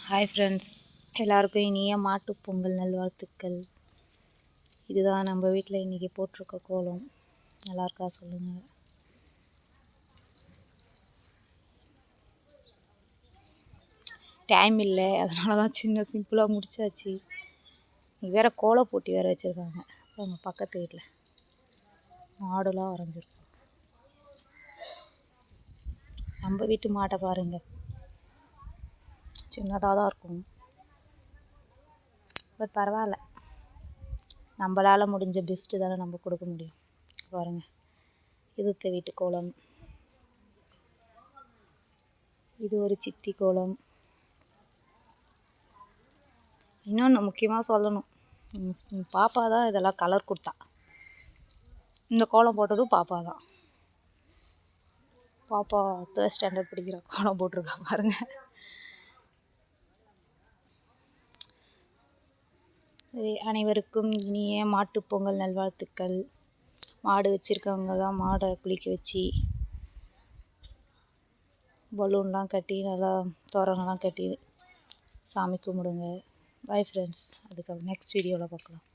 Hi friends, எல்லாருக்கும் இனிய மாட்டுப் பொங்கல் நல்வாழ்த்துக்கள். இதுதான் நம்ம வீட்டில் இன்றைக்கி போட்டிருக்க கோலம். நல்லா இருக்கா சொல்லுங்கள். டைம் இல்லை, அதனால தான் சிம்பிளாக முடிச்சாச்சு. வேறு கோலம் போட்டி வேறு வச்சுருக்காங்க. அவங்க பக்கத்து வீட்டில் மாடுலாம் வரைஞ்சிருக்கோம். நம்ம வீட்டு மாட்டை பாருங்கள், சின்னதாக தான் இருக்கும். பட் பரவாயில்ல, நம்மளால் முடிஞ்ச பெஸ்ட்டு தானே நம்ம கொடுக்க முடியும். பாருங்கள், இதுத்த வீட்டு கோலம், இது ஒரு சித்தி கோலம். இன்னொன்று முக்கியமாக சொல்லணும், பாப்பா தான் இதெல்லாம் கலர் கொடுத்தா. இந்த கோலம் போட்டதும் பாப்பா தான். பாப்பா 3rd ஸ்டாண்டர்ட் படிக்கிற கோலம் போட்டிருக்கா பாருங்கள். அனைவருக்கும் இனிய மாட்டுப் பொங்கல் நல்வாழ்த்துக்கள். மாடு வச்சுருக்கவங்க தான் மாடை குளிக்க வச்சு பலூன்லாம் கட்டி நல்லா தோரணம்லாம் கட்டி சாமி கும்பிடுங்க. பாய் ஃப்ரெண்ட்ஸ், அதுக்கப்புறம் நெக்ஸ்ட் வீடியோவில் பார்க்கலாம்.